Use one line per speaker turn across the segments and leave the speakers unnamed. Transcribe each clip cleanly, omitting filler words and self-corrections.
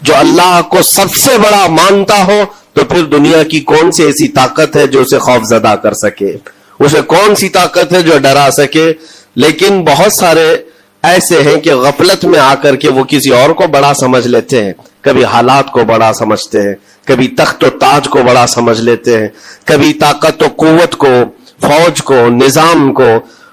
جو اللہ کو سب سے بڑا مانتا ہو تو پھر دنیا کی کون سی ایسی طاقت ہے جو اسے خوف زدہ کر سکے، اسے کون سی طاقت ہے جو ڈرا سکے. لیکن بہت سارے ایسے ہیں کہ غفلت میں آ کر کے وہ کسی اور کو بڑا سمجھ لیتے ہیں. کبھی حالات کو بڑا سمجھتے ہیں، کبھی تخت و تاج کو بڑا سمجھ لیتے ہیں، کبھی طاقت و قوت کو، فوج کو، نظام کو،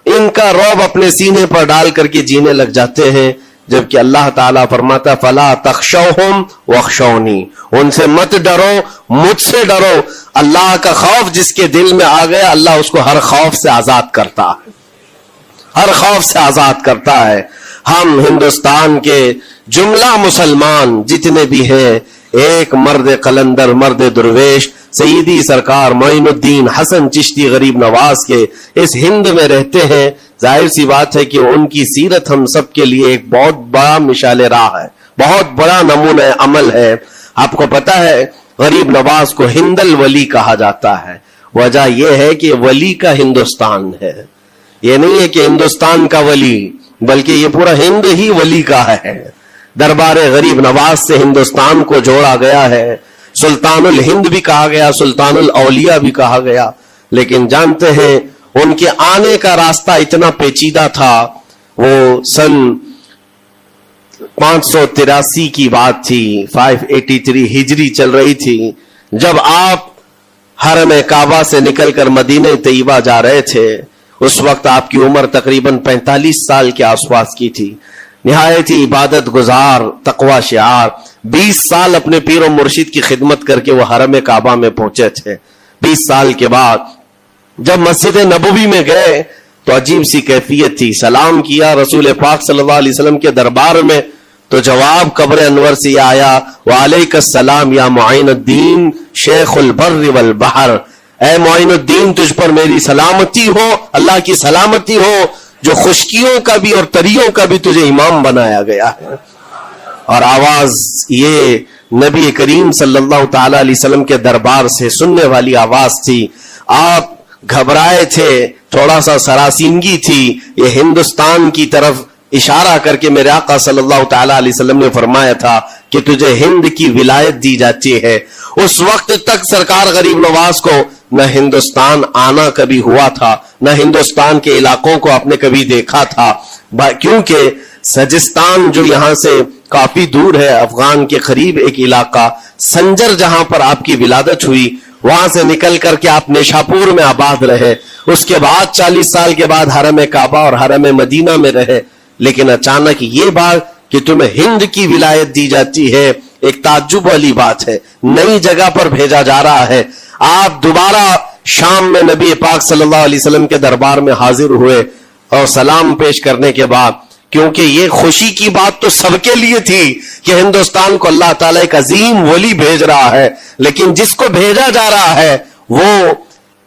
ان کا رعب اپنے سینے پر ڈال کر کے جینے لگ جاتے ہیں. جبکہ اللہ تعالیٰ فرماتا فلا تخشوہم واخشونی، ان سے مت ڈرو، مجھ سے ڈرو. اللہ کا خوف جس کے دل میں آ گیا اللہ اس کو ہر خوف سے آزاد کرتا ہے، ہر خوف سے آزاد کرتا ہے. ہم ہندوستان کے جملہ مسلمان جتنے بھی ہیں، ایک مرد قلندر، مرد درویش سیدی سرکار معین الدین حسن چشتی غریب نواز کے اس ہند میں رہتے ہیں. ظاہر سی بات ہے کہ ان کی سیرت ہم سب کے لیے ایک بہت بڑا مشعل راہ ہے، بہت بڑا نمونہ عمل ہے. آپ کو پتا ہے غریب نواز کو ہند الولی کہا جاتا ہے. وجہ یہ ہے کہ ولی کا ہندوستان ہے، یہ نہیں ہے کہ ہندوستان کا ولی، بلکہ یہ پورا ہند ہی ولی کا ہے. دربار غریب نواز سے ہندوستان کو جوڑا گیا ہے. سلطان الہند بھی کہا گیا، سلطان الاولیاء بھی کہا گیا. لیکن جانتے ہیں ان کے آنے کا راستہ اتنا پیچیدہ تھا. وہ سن 583 کی بات تھی، 583 ہجری چل رہی تھی، جب آپ حرم کعبہ سے نکل کر مدینہ طیبہ جا رہے تھے. اس وقت آپ کی عمر تقریباً 45 سال کے آس پاس کی تھی. نہایت ہی عبادت گزار، تقوی شعار، 20 سال اپنے پیر و مرشد کی خدمت کر کے وہ حرم کعبہ میں پہنچے تھے. 20 سال کے بعد جب مسجد نبوی میں گئے تو عجیب سی کیفیت تھی. سلام کیا رسول پاک صلی اللہ علیہ وسلم کے دربار میں تو جواب قبر انور سے آیا وعلیک السلام یا معین الدین شیخ البر والبحر. اے معین الدین تجھ پر میری سلامتی ہو، اللہ کی سلامتی ہو جو خشکیوں کا بھی اور تریوں کا بھی تجھے امام بنایا گیا ہے. اور آواز یہ نبی کریم صلی اللہ تعالی علیہ وسلم کے دربار سے سننے والی آواز تھی. آپ گھبرائے تھے، تھوڑا سا سراسیمگی تھی. یہ ہندوستان کی طرف اشارہ کر کے میرے آقا صلی اللہ تعالی علیہ وسلم نے فرمایا تھا کہ تجھے ہند کی ولایت دی جاتی ہے. اس وقت تک سرکار غریب نواز کو نہ ہندوستان آنا کبھی ہوا تھا، نہ ہندوستان کے علاقوں کو آپ نے کبھی دیکھا تھا، کیونکہ سجستان جو یہاں سے کافی دور ہے، افغان کے قریب ایک علاقہ سنجر جہاں پر آپ کی ولادت ہوئی، وہاں سے نکل کر کے آپ نیشاپور میں آباد رہے. اس کے بعد 40 سال کے بعد حرم کعبہ اور حرم مدینہ میں رہے. لیکن اچانک یہ بات کہ تمہیں ہند کی ولایت دی جاتی ہے ایک تعجب والی بات ہے. نئی جگہ پر بھیجا جا رہا ہے. آپ دوبارہ شام میں نبی پاک صلی اللہ علیہ وسلم کے دربار میں حاضر ہوئے اور سلام پیش کرنے کے بعد، کیونکہ یہ خوشی کی بات تو سب کے لیے تھی کہ ہندوستان کو اللہ تعالیٰ ایک عظیم ولی بھیج رہا ہے، لیکن جس کو بھیجا جا رہا ہے وہ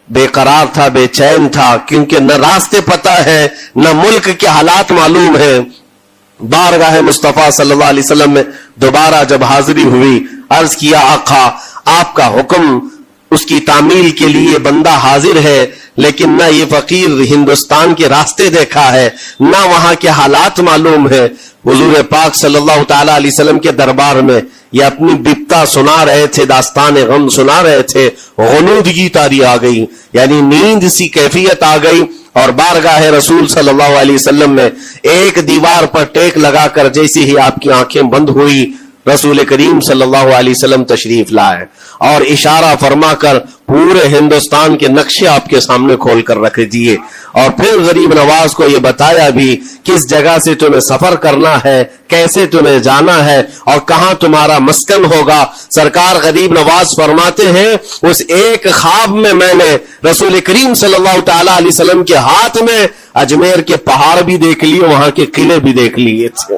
بے قرار تھا، بے چین تھا، کیونکہ نہ راستے پتہ ہے، نہ ملک کے حالات معلوم ہیں. بارگاہ مصطفیٰ صلی اللہ علیہ وسلم میں دوبارہ جب حاضری ہوئی، عرض کیا آقا آپ کا حکم، اس کی تعمیل کے لیے بندہ حاضر ہے، لیکن نہ یہ فقیر ہندوستان کے راستے دیکھا ہے، نہ وہاں کے حالات معلوم ہے. حضور پاک صلی اللہ تعالی علیہ وسلم کے دربار میں یہ اپنی بپتا سنا رہے تھے، داستان غم سنا رہے تھے. غنودگی طاری آ گئی، یعنی نیند سی کیفیت آ گئی، اور بارگاہ رسول صلی اللہ علیہ وسلم میں ایک دیوار پر ٹیک لگا کر جیسی ہی آپ کی آنکھیں بند ہوئی، رسول کریم صلی اللہ علیہ وسلم تشریف لائے اور اشارہ فرما کر پورے ہندوستان کے نقشے آپ کے سامنے کھول کر رکھ دیے. اور پھر غریب نواز کو یہ بتایا بھی کس جگہ سے تمہیں سفر کرنا ہے، کیسے تمہیں جانا ہے اور کہاں تمہارا مسکن ہوگا. سرکار غریب نواز فرماتے ہیں اس ایک خواب میں میں نے رسول کریم صلی اللہ تعالی علیہ وسلم کے ہاتھ میں اجمیر کے پہاڑ بھی دیکھ لیے، وہاں کے قلعے بھی دیکھ لیے تھے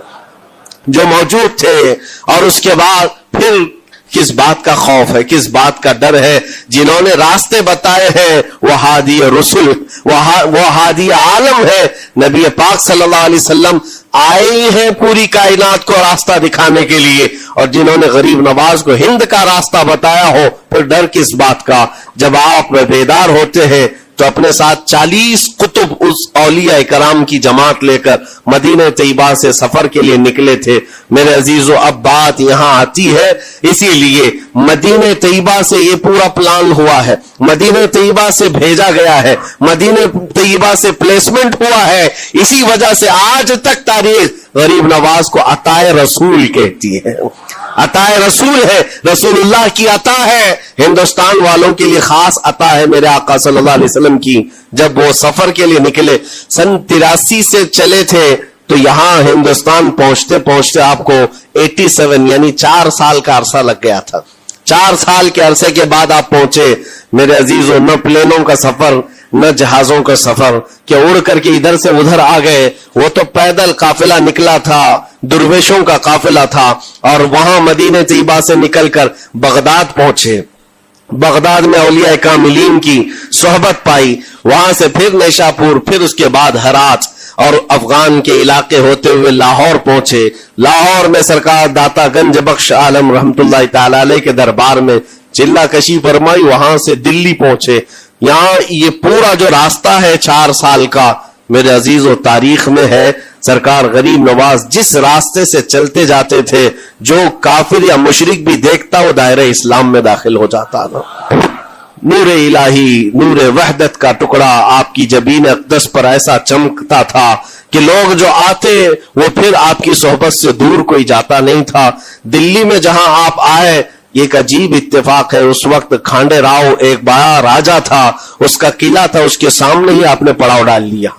جو موجود تھے. اور اس کے بعد پھر کس بات کا خوف ہے، کس بات کا ڈر ہے؟ جنہوں نے راستے بتائے ہیں وہ ہادی رسول، وہ ہادی عالم ہے. نبی پاک صلی اللہ علیہ وسلم آئے ہیں پوری کائنات کو راستہ دکھانے کے لیے، اور جنہوں نے غریب نواز کو ہند کا راستہ بتایا ہو، پھر ڈر کس بات کا؟ جب آپ بیدار ہوتے ہیں تو اپنے ساتھ 40 قطب اس اولیاء کرام کی جماعت لے کر مدینہ طیبہ سے سفر کے لیے نکلے تھے. میرے عزیزو اب بات یہاں آتی ہے, اسی لیے مدینہ طیبہ سے یہ پورا پلان ہوا ہے, مدینہ طیبہ سے بھیجا گیا ہے, مدینہ طیبہ سے پلیسمنٹ ہوا ہے. اسی وجہ سے آج تک تاریخ غریب نواز کو عطائے رسول کہتی ہے. عطائے رسول ہے, رسول اللہ کی عطا ہے, ہندوستان والوں کے لیے خاص عطا ہے میرے آقا صلی اللہ علیہ وسلم کی. جب وہ سفر کے لیے نکلے سن 83 سے چلے تھے تو یہاں ہندوستان پہنچتے پہنچتے آپ کو 87 یعنی 4 سال کا عرصہ لگ گیا تھا. 4 سال کے عرصے کے بعد آپ پہنچے میرے عزیزوں. نہ پلینوں کا سفر نہ جہازوں کا سفر کہ اڑ کر کے ادھر سے ادھر آ گئے. وہ تو پیدل قافلہ نکلا تھا, درویشوں کا قافلہ تھا, اور وہاں مدینہ طیبہ سے نکل کر بغداد پہنچے. بغداد میں اولیاء کاملین کی صحبت پائی, وہاں سے پھر نیشاپور, پھر اس کے بعد ہرات اور افغان کے علاقے ہوتے ہوئے لاہور پہنچے. لاہور میں سرکار داتا گنج بخش عالم رحمت اللہ تعالی علیہ کے دربار میں چلہ کشی فرمائی. وہاں سے دلی پہنچے. یہاں یہ پورا جو راستہ ہے 4 سال کا میرے عزیز و تاریخ میں ہے. سرکار غریب نواز جس راستے سے چلتے جاتے تھے جو کافر یا مشرک بھی دیکھتا وہ دائرہ اسلام میں داخل ہو جاتا نا. نور الہی, نور وحدت کا ٹکڑا آپ کی جبین اقدس پر ایسا چمکتا تھا کہ لوگ جو آتے وہ پھر آپ کی صحبت سے دور کوئی جاتا نہیں تھا. دلی میں جہاں آپ آئے ایک عجیب اتفاق ہے, اس وقت کھانڈے راؤ ایک بڑا راجا تھا, اس کا قلعہ تھا, اس کے سامنے ہی آپ نے پڑاؤ ڈال لیا.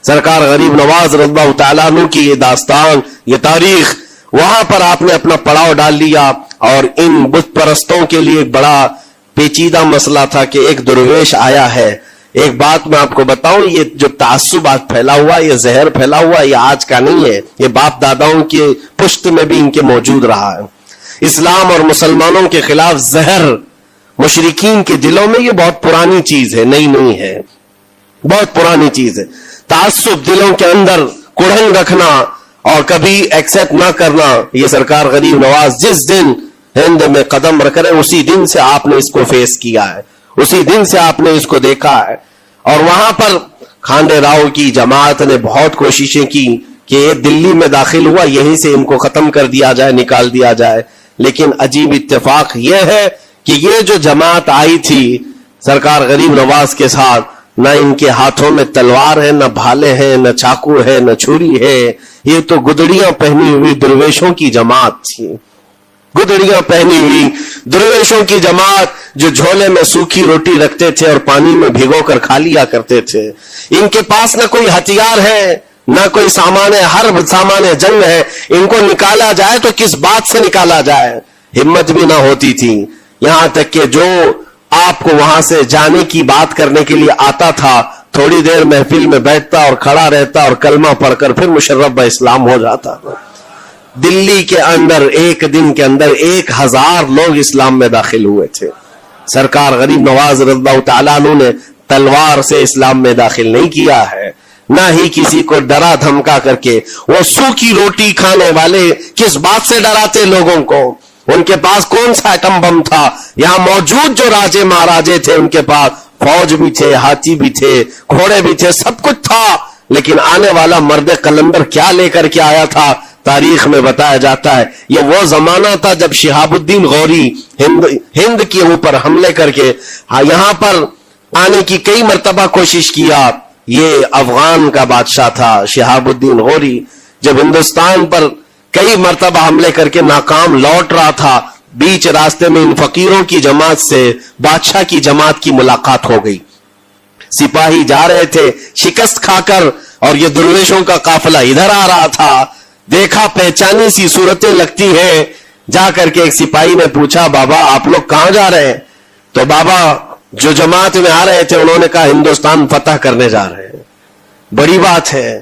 سرکار غریب نواز رضی اللہ تعالیٰ عنہ کی یہ داستان, یہ تاریخ, وہاں پر آپ نے اپنا پڑاؤ ڈال لیا. اور ان بت پرستوں کے لیے ایک بڑا پیچیدہ مسئلہ تھا کہ ایک درویش آیا ہے. ایک بات میں آپ کو بتاؤں, یہ جو تعصب آج پھیلا ہوا, یہ زہر پھیلا ہوا, یہ آج کا نہیں ہے, یہ باپ داداؤں کی پشت میں بھی ان کے موجود رہا ہے. اسلام اور مسلمانوں کے خلاف زہر مشرکین کے دلوں میں یہ بہت پرانی چیز ہے, نئی نہیں ہے, بہت پرانی چیز ہے. تعصب دلوں کے اندر کڑھن رکھنا اور کبھی ایکسپٹ نہ کرنا, یہ سرکار غریب نواز جس دن ہند میں قدم رکھ رہے اسی دن سے آپ نے اس کو فیس کیا ہے, اسی دن سے آپ نے اس کو دیکھا ہے. اور وہاں پر کھانڈے راؤ کی جماعت نے بہت کوششیں کی کہ یہ دلی میں داخل ہوا, یہیں سے ان کو ختم کر دیا جائے, نکال دیا جائے. لیکن عجیب اتفاق یہ ہے کہ یہ جو جماعت آئی تھی سرکار غریب نواز کے ساتھ, نہ ان کے ہاتھوں میں تلوار ہے, نہ بھالے ہیں, نہ چاقو ہے, نہ چھری ہے. یہ تو گدڑیاں پہنی ہوئی درویشوں کی جماعت تھی, گدڑیاں پہنی ہوئی درویشوں کی جماعت جو جھولے میں سوکھی روٹی رکھتے تھے اور پانی میں بھگو کر کھا لیا کرتے تھے. ان کے پاس نہ کوئی ہتھیار ہے, نہ کوئی سامان حرب, سامان جنگ ہے. ان کو نکالا جائے تو کس بات سے نکالا جائے, ہمت بھی نہ ہوتی تھی. یہاں تک کہ جو آپ کو وہاں سے جانے کی بات کرنے کے لیے آتا تھا, تھوڑی دیر محفل میں بیٹھتا اور کھڑا رہتا اور کلمہ پڑھ کر پھر مشرف اسلام ہو جاتا. دلی کے اندر ایک دن کے اندر 1000 لوگ اسلام میں داخل ہوئے تھے. سرکار غریب نواز رضی اللہ تعالیٰ عنہ نے تلوار سے اسلام میں داخل نہیں کیا ہے, نہ ہی کسی کو ڈرا دھمکا کر کے. وہ سوکھی روٹی کھانے والے کس بات سے ڈراتے لوگوں کو, ان کے پاس کون سا ایٹم بم تھا؟ یہاں موجود جو راجے مہاراجے تھے ان کے پاس فوج بھی تھے, ہاتھی بھی تھے, گھوڑے بھی تھے, سب کچھ تھا. لیکن آنے والا مرد قلندر کیا لے کر کے آیا تھا تاریخ میں بتایا جاتا ہے. یہ وہ زمانہ تھا جب شہاب الدین غوری ہند کے اوپر حملے کر کے یہاں پر آنے کی کئی مرتبہ کوشش کیا. یہ افغان کا بادشاہ تھا شہاب الدین غوری, جب ہندوستان پر کئی مرتبہ حملے کر کے ناکام لوٹ رہا تھا, بیچ راستے میں ان فقیروں کی جماعت سے بادشاہ کی جماعت کی ملاقات ہو گئی. سپاہی جا رہے تھے شکست کھا کر اور یہ درویشوں کا قافلہ ادھر آ رہا تھا. دیکھا پہچانی سی صورتیں لگتی ہیں, جا کر کے ایک سپاہی نے پوچھا بابا آپ لوگ کہاں جا رہے ہیں؟ تو بابا جو جماعت میں آ رہے تھے انہوں نے کہا ہندوستان فتح کرنے جا رہے ہیں. بڑی بات ہے,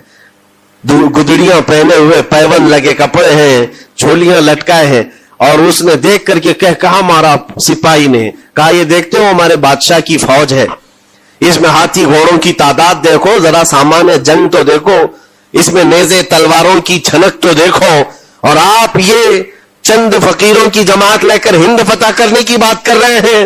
گدڑیاں پہنے ہوئے, پیون لگے کپڑے ہیں, چھولیاں لٹکائے ہیں. اور اس نے دیکھ کر کے کہا مارا سپاہی نے, کہا یہ دیکھتے ہو ہمارے بادشاہ کی فوج ہے, اس میں ہاتھی گھوڑوں کی تعداد دیکھو, ذرا سامان جنگ تو دیکھو, اس میں نیزے تلواروں کی چھنک تو دیکھو, اور آپ یہ چند فقیروں کی جماعت لے کر ہند فتح کرنے کی بات کر رہے ہیں.